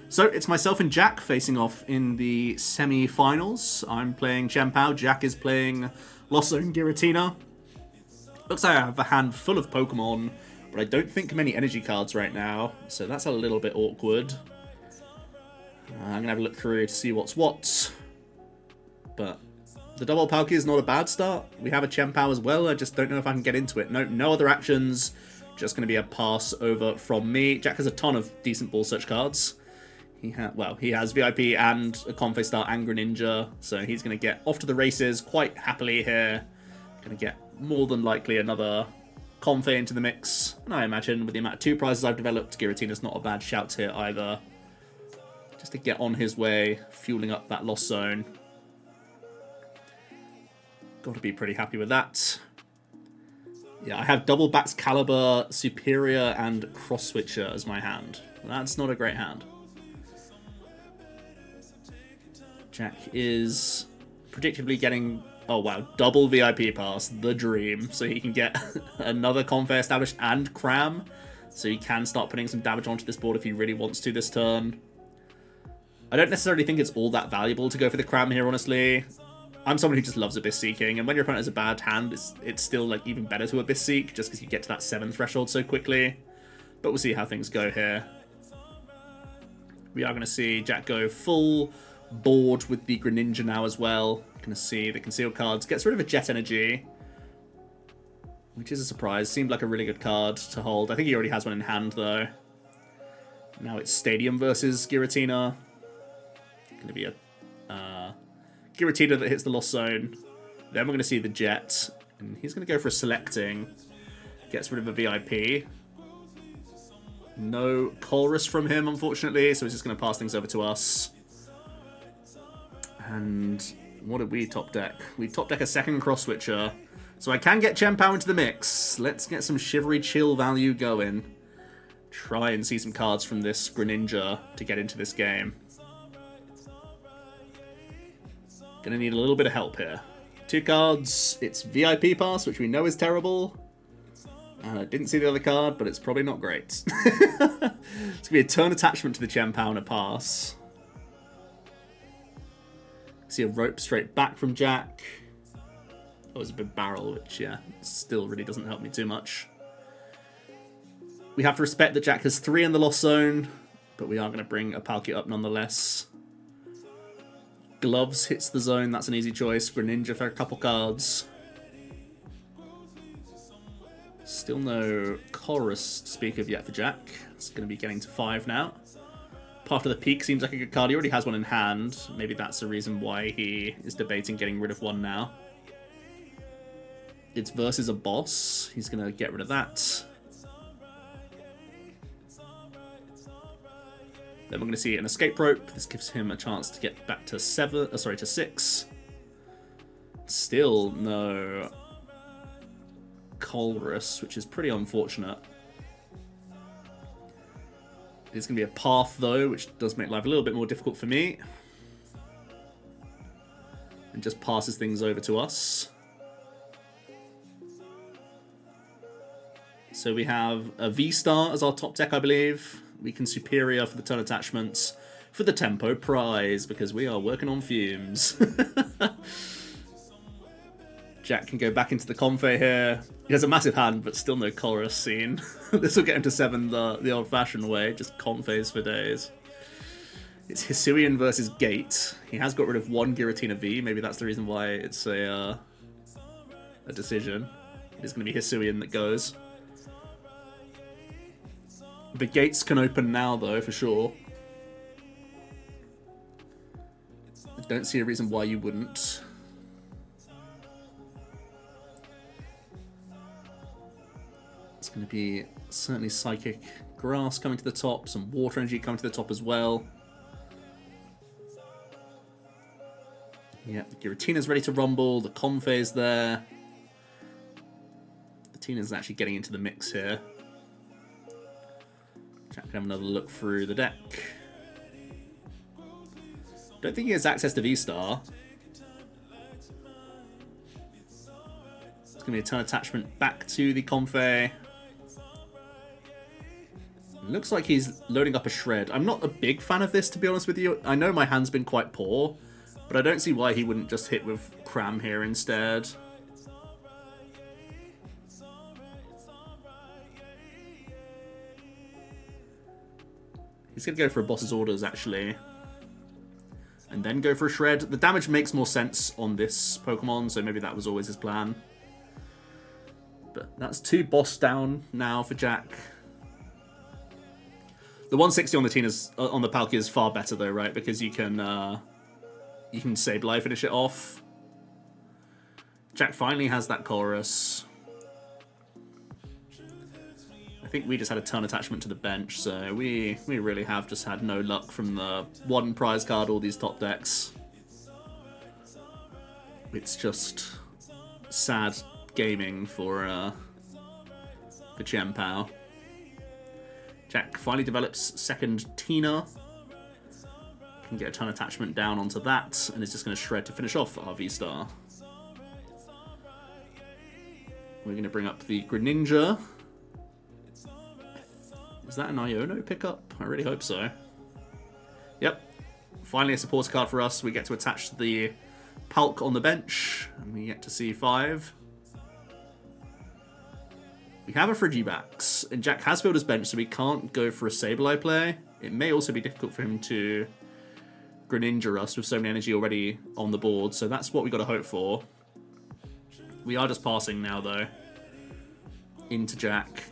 So it's myself and Jack facing off in the semi-finals. I'm playing Chien-Pao, Jack is playing Losso and Giratina. Looks like I have a hand full of Pokemon, but I don't think many energy cards right now, so that's a little bit awkward. I'm going to have a look through to see what's what. But the double Palkia is not a bad start. We have a Chien-Pao as well, I just don't know if I can get into it. No other actions, just going to be a pass over from me. Jack has a ton of decent ball search cards. He has VIP and a Confe Star and Greninja, so he's going to get off to the races quite happily here. Going to get more than likely another Confe into the mix. And I imagine with the amount of 2 prizes I've developed, Giratina's not a bad shout here either. Just to get on his way, fueling up that lost zone. Got to be pretty happy with that. Yeah, I have double Bax Caliber, Superior, and Cross Switcher as my hand. That's not a great hand. Jack is predictably getting, oh wow, double VIP pass, the dream. So he can get another Confe established and Cram. So he can start putting some damage onto this board if he really wants to this turn. I don't necessarily think it's all that valuable to go for the Cram here, honestly. I'm someone who just loves Abyss Seeking, and when your opponent has a bad hand, it's still like even better to Abyss Seek, just because you get to that 7 threshold so quickly. But we'll see how things go here. We are going to see Jack go full board with the Greninja now as well. Going to see the concealed cards. Gets rid of a Jet Energy, which is a surprise. Seemed like a really good card to hold. I think he already has one in hand, though. Now it's Stadium versus Giratina. Going to be a Giratina that hits the Lost Zone. Then we're going to see the Jet. And he's going to go for a Selecting. Gets rid of a VIP. No Colress from him, unfortunately. So he's just going to pass things over to us. And what did we top deck? We top deck a second Cross Switcher. So I can get Chien-Pao into the mix. Let's get some Shivery Chill value going. Try and see some cards from this Greninja to get into this game. Gonna need a little bit of help here. 2 cards. It's VIP Pass, which we know is terrible. And I didn't see the other card, but it's probably not great. It's gonna be a turn attachment to the Chien-Pao and a pass. See a rope straight back from Jack. Oh, it's a big barrel, which, yeah, still really doesn't help me too much. We have to respect that Jack has 3 in the Lost Zone, but we are going to bring a Palkia up nonetheless. Gloves hits the zone, that's an easy choice. Greninja for a couple cards. Still no Chorus to speak of yet for Jack. It's going to be getting to 5 now. Path of the Peak seems like a good card. He already has one in hand. Maybe that's the reason why he is debating getting rid of one now. It's versus a boss. He's going to get rid of that. Then we're going to see an Escape Rope. This gives him a chance to get back to 6. Still no Colress, which is pretty unfortunate. It's going to be a Path, though, which does make life a little bit more difficult for me. And just passes things over to us. So we have a V-Star as our top deck, I believe. We can Superior for the turn attachments for the Tempo prize, because we are working on fumes. Jack can go back into the Confe here. He has a massive hand, but still no Chorus seen. This will get him to 7 the old-fashioned way, just Confes for days. It's Hisuian versus Gate. He has got rid of 1 Giratina V. Maybe that's the reason why it's a decision. It's going to be Hisuian that goes. The gates can open now, though, for sure. I don't see a reason why you wouldn't. It's going to be certainly Psychic Grass coming to the top, some Water Energy coming to the top as well. Yeah, the Giratina's ready to rumble, the Confe's there. The Tina's actually getting into the mix here. Jack can have another look through the deck. Don't think he has access to V-Star. It's going to be a turn attachment back to the Confe. Looks like he's loading up a shred. I'm not a big fan of this, to be honest with you. I know my hand's been quite poor, but I don't see why he wouldn't just hit with Cram here instead. He's going to go for a boss's orders, actually. And then go for a shred. The damage makes more sense on this Pokemon, so maybe that was always his plan. But that's 2 boss down now for Jack. The 160 on the on the Palkia is far better though, right? Because you can Sableye finish it off. Jack finally has that chorus. I think we just had a ton attachment to the bench, so we really have just had no luck from the 1 prize card, all these top decks. It's just sad gaming for Chien-Pao. Jack finally develops second Tina. Can get a ton of attachment down onto that, and is just going to shred to finish off our V-Star. We're going to bring up the Greninja. Is that an Iono pickup? I really hope so. Yep. Finally a supporter card for us. We get to attach the Palk on the bench, and we get to see 5. We have a Frigibax, and Jack has filled his bench, so we can't go for a Sableye play. It may also be difficult for him to Greninja us with so many energy already on the board, so that's what we got to hope for. We are just passing now, though, into Jack,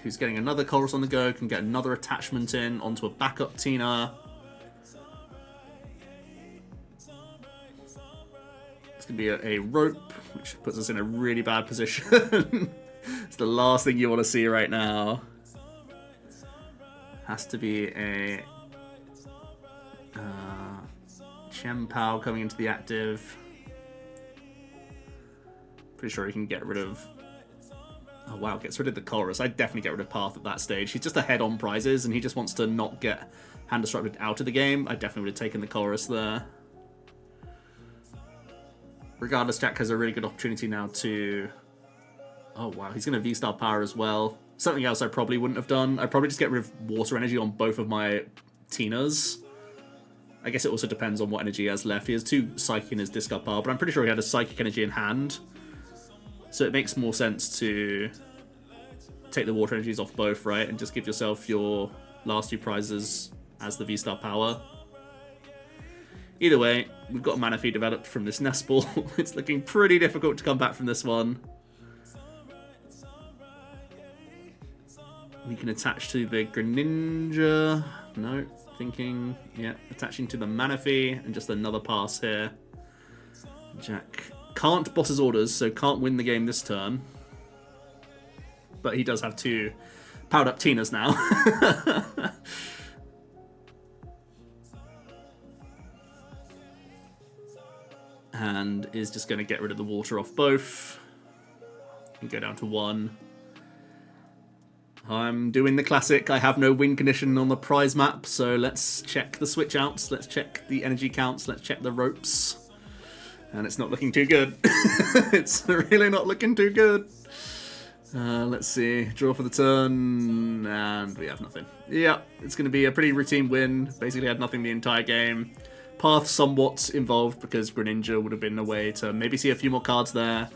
who's getting another Colress on the go, can get another attachment in onto a backup Tina. It's going to be a rope, which puts us in a really bad position. It's the last thing you want to see right now. Has to be a Chien-Pao coming into the active. Pretty sure he can get rid of... Oh wow, gets rid of the Colress. I'd definitely get rid of Path at that stage. He's just ahead on prizes, and he just wants to not get hand disrupted out of the game. I definitely would have taken the Colress there. Regardless, Jack has a really good opportunity now to... Oh wow, he's going to V-Star Power as well. Something else I probably wouldn't have done. I'd probably just get rid of Water Energy on both of my Tinas. I guess it also depends on what energy he has left. He has 2 Psychic in his discard pile, but I'm pretty sure he had a Psychic Energy in hand. So it makes more sense to take the Water Energies off both, right? And just give yourself your last 2 prizes as the V-Star Power. Either way, we've got a Manaphy developed from this Nest Ball. It's looking pretty difficult to come back from this one. We can attach to the Greninja. No, thinking, yeah, attaching to the Manaphy, and just another pass here. Jack can't boss his orders, so can't win the game this turn. But he does have 2 powered up Tinas now. And is just going to get rid of the water off both. And go down to 1. I'm doing the classic. I have no win condition on the prize map, so let's check the switch outs. Let's check the energy counts. Let's check the ropes. And it's not looking too good. It's really not looking too good. Let's see. Draw for the turn. And we have nothing. Yeah, it's going to be a pretty routine win. Basically had nothing the entire game. Path somewhat involved because Greninja would have been a way to maybe see a few more cards there.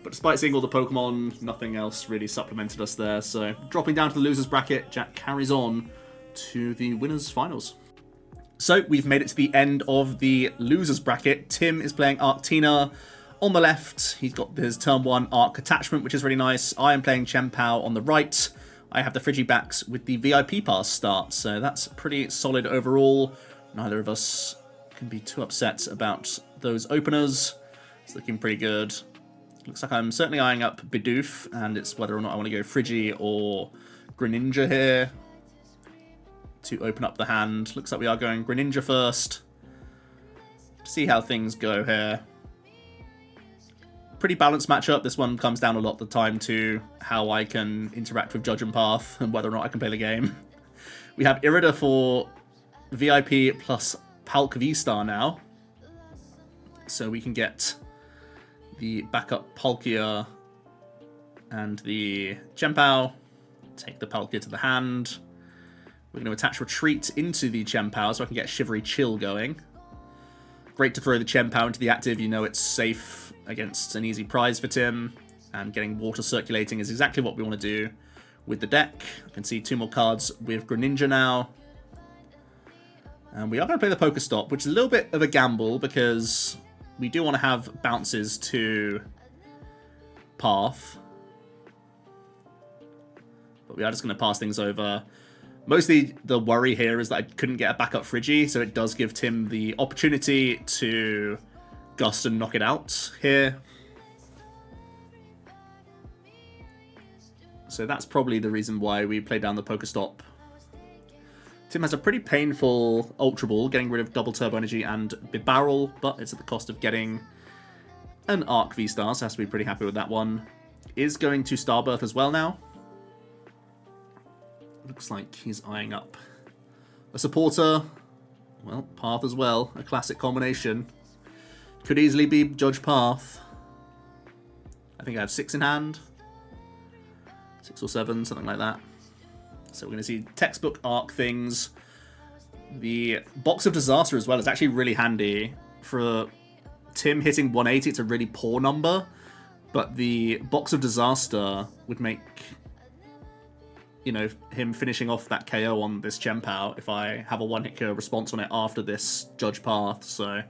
But despite seeing all the Pokemon, nothing else really supplemented us there. So dropping down to the loser's bracket, Jack carries on to the winner's finals. So we've made it to the end of the loser's bracket. Tim is playing Arctina on the left. He's got his turn 1 Arc attachment, which is really nice. I am playing Chien-Pao on the right. I have the Frigibax with the VIP pass start. So that's pretty solid overall. Neither of us can be too upset about those openers. It's looking pretty good. Looks like I'm certainly eyeing up Bidoof, and it's whether or not I want to go Frigi or Greninja here to open up the hand. Looks like we are going Greninja first. See how things go here. Pretty balanced matchup. This one comes down a lot of the time to how I can interact with Judge and Path and whether or not I can play the game. We have Irida for VIP plus Palk V-Star now. So we can get the backup Palkia and the Chien-Pao. Take the Palkia to the hand. We're going to attach Retreat into the Chien-Pao so I can get Shivery Chill going. Great to throw the Chien-Pao into the active. You know it's safe against an easy prize for Tim. And getting water circulating is exactly what we want to do with the deck. I can see 2 more cards with Greninja now. And we are going to play the Pokestop, which is a little bit of a gamble because we do want to have bounces to Path. But we are just going to pass things over. Mostly the worry here is that I couldn't get a backup Friggy, so it does give Tim the opportunity to Gust and knock it out here. So that's probably the reason why we played down the Pokestop. Tim has a pretty painful Ultra Ball, getting rid of double Turbo Energy and Bibarel, but it's at the cost of getting an Arc V-Star, so has to be pretty happy with that one. Is going to Starbirth as well now. Looks like he's eyeing up a supporter. Well, Path as well, a classic combination. Could easily be Judge Path. I think I have 6 in hand. 6 or 7, something like that. So we're going to see textbook arc things. The Box of Disaster as well is actually really handy. For Tim hitting 180, it's a really poor number. But the Box of Disaster would make, you know, him finishing off that KO on this Chien-Pao if I have a one-hit KO response on it after this Judge Path. So,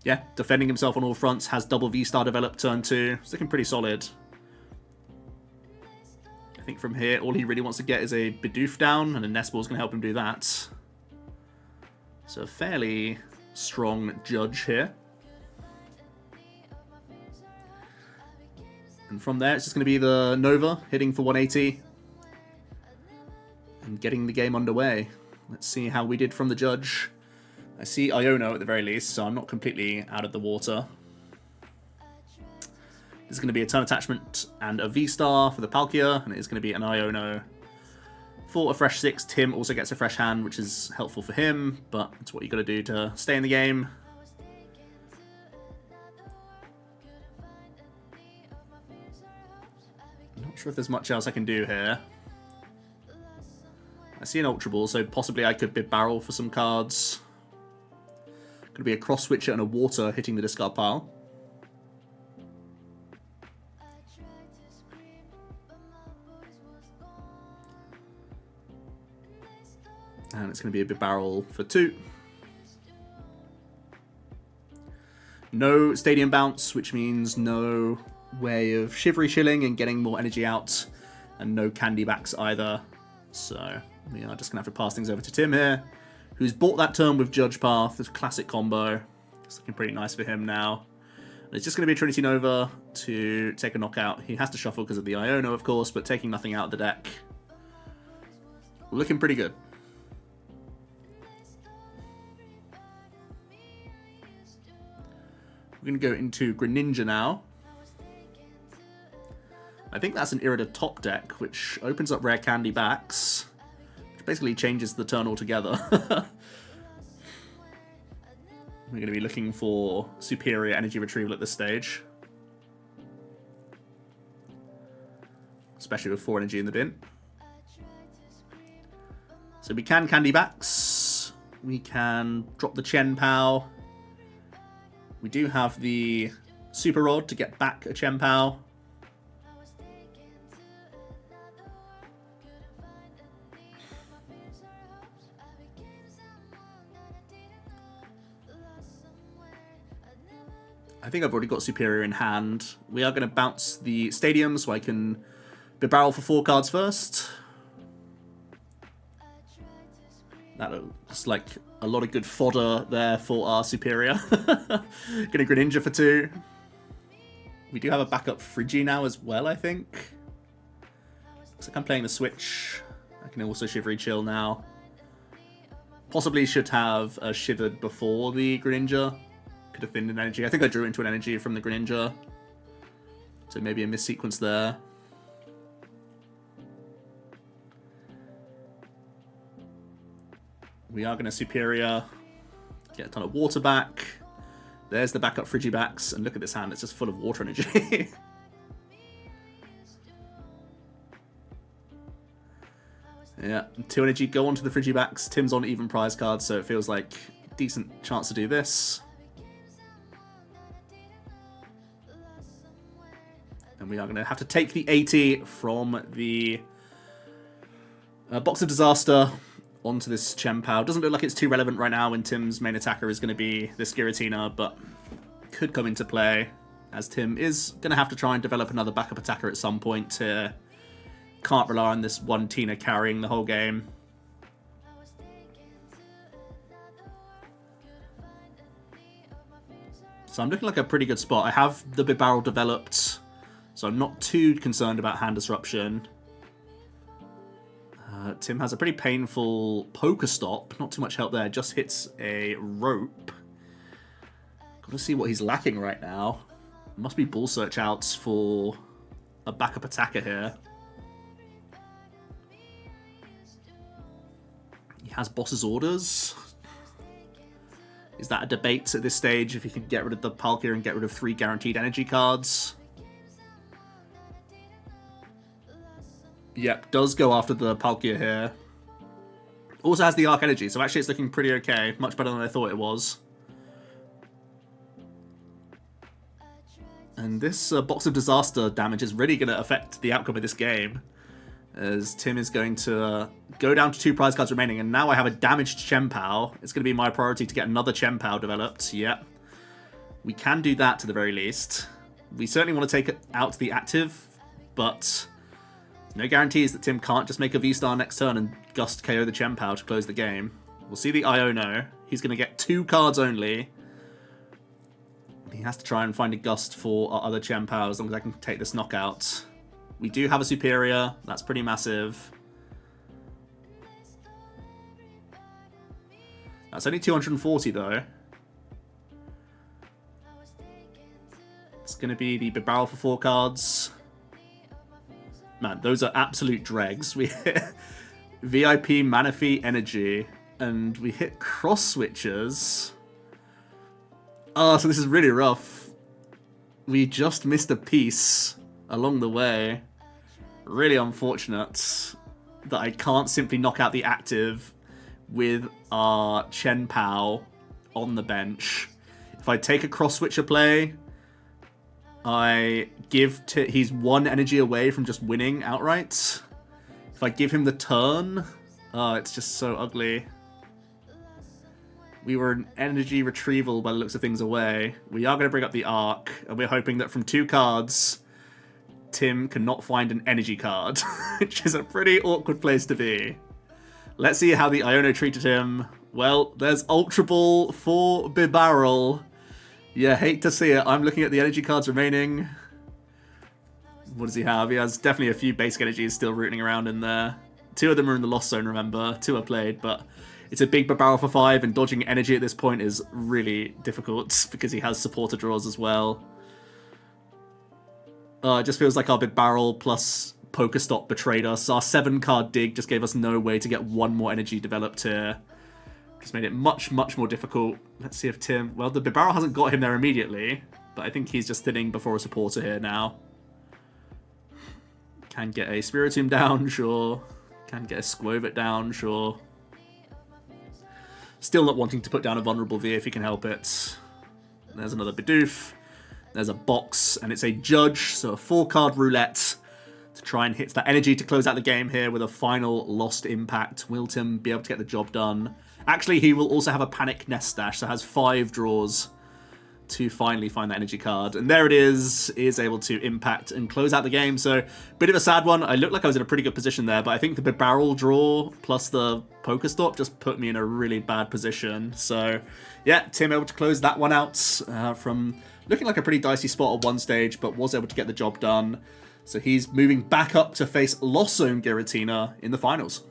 yeah, defending himself on all fronts. Has double V-Star developed turn 2. It's looking pretty solid. I think from here, all he really wants to get is a Bidoof down, and a Nest Ball is going to help him do that. So a fairly strong Judge here. And from there, it's just going to be the Nova, hitting for 180. And getting the game underway. Let's see how we did from the Judge. I see Iono at the very least, so I'm not completely out of the water. There's going to be a turn attachment and a V-Star for the Palkia, and it is going to be an Iono for a fresh 6. Tim also gets a fresh hand, which is helpful for him, but it's what you got to do to stay in the game. I'm not sure if there's much else I can do here. I see an Ultra Ball, so possibly I could Bibarel for some cards. Going to be a Cross Switcher and a Water hitting the discard pile. And it's going to be a Bibarel for 2. No Stadium Bounce, which means no way of Shivery Chilling and getting more energy out. And no Candy Backs either. So we are just going to have to pass things over to Tim here, who's bought that turn with Judge Path. It's a classic combo. It's looking pretty nice for him now. And it's just going to be a Trinity Nova to take a knockout. He has to shuffle because of the Iono, of course, but taking nothing out of the deck. Looking pretty good. We're going to go into Greninja now. I think that's an Irida top deck, which opens up rare Candy Backs, which basically changes the turn altogether. We're going to be looking for superior energy retrieval at this stage. Especially with 4 energy in the bin. So we can Candy Backs. We can drop the Chien-Pao. We do have the Super Rod to get back a Chien-Pao. I think I've already got Superior in hand. We are going to bounce the Stadium so I can Bibarel for 4 cards first. That looks like a lot of good fodder there for our Superior. Gonna Greninja for 2. We do have a backup Friggy now as well, I think. Looks like I'm playing the Switch. I can also Shivery Chill now. Possibly should have Shivered before the Greninja. Could have thinned an energy. I think I drew into an energy from the Greninja. So maybe a missequence there. We are going to Superior, get a ton of water back. There's the backup Frigibacks, and look at this hand, it's just full of water energy. Yeah, 2 energy go onto the Frigibacks. Tim's on even prize cards, so it feels like a decent chance to do this. And we are going to have to take the 80 from the Box of Disaster onto this Chien-Pao. Doesn't look like it's too relevant right now when Tim's main attacker is going to be this Giratina, but could come into play, as Tim is going to have to try and develop another backup attacker at some point here. Can't rely on this one Tina carrying the whole game. So I'm looking like a pretty good spot. I have the big barrel developed, so I'm not too concerned about hand disruption. Tim has a pretty painful poker stop. Not too much help there. Just hits a rope. Got to see what he's lacking right now. Must be ball search outs for a backup attacker here. He has boss's orders. Is that a debate at this stage if he can get rid of the Palkia and get rid of 3 guaranteed energy cards? Yep, does go after the Palkia here. Also has the Arc Energy, so actually it's looking pretty okay. Much better than I thought it was. And this Box of Disaster damage is really going to affect the outcome of this game, as Tim is going to go down to 2 prize cards remaining, and now I have a damaged Chien-Pao. It's going to be my priority to get another Chien-Pao developed. Yep. We can do that to the very least. We certainly want to take it out to the active, but no guarantees that Tim can't just make a V-Star next turn and Gust KO the Chien-Pao to close the game. We'll see the Iono. He's going to get 2 cards only. He has to try and find a Gust for our other Chien-Pao as long as I can take this knockout. We do have a Superior. That's pretty massive. That's only 240 though. It's going to be the big barrel for 4 cards. Man, those are absolute dregs. We hit VIP Manaphy Energy, and we hit cross switches. Oh, so this is really rough. We just missed a piece along the way. Really unfortunate that I can't simply knock out the active with our Chien-Pao on the bench. If I take a cross switcher play, I give he's 1 energy away from just winning outright. If I give him the turn, it's just so ugly. We were an energy retrieval by the looks of things away. We are going to bring up the Arc, and we're hoping that from 2 cards, Tim cannot find an energy card, which is a pretty awkward place to be. Let's see how the Iono treated him. Well, there's Ultra Ball for Bibarrel. Yeah, hate to see it. I'm looking at the energy cards remaining. What does he have? He has definitely a few basic energies still rooting around in there. 2 of them are in the lost zone, remember. 2 are played, but it's a big barrel for 5, and dodging energy at this point is really difficult because he has supporter draws as well. It just feels like our big barrel plus Pokestop betrayed us. Our 7-card dig just gave us no way to get 1 more energy developed here. Just made it much, much more difficult. Let's see if Tim... Well, the Bibarrel hasn't got him there immediately, but I think he's just thinning before a supporter here now. Can get a Spiritomb down, sure. Can get a Squovit down, sure. Still not wanting to put down a Vulnerable V if he can help it. There's another Bidoof. There's a box, and it's a Judge, so a 4-card roulette to try and hit that energy to close out the game here with a final Lost Impact. Will Tim be able to get the job done? Actually, he will also have a Panic Nest Stash, so has 5 draws to finally find that energy card. And there it is able to impact and close out the game. So, bit of a sad one. I looked like I was in a pretty good position there, but I think the barrel draw plus the Pokestop just put me in a really bad position. So, yeah, Tim able to close that one out from looking like a pretty dicey spot at one stage, but was able to get the job done. So he's moving back up to face Lost Zone Giratina in the finals.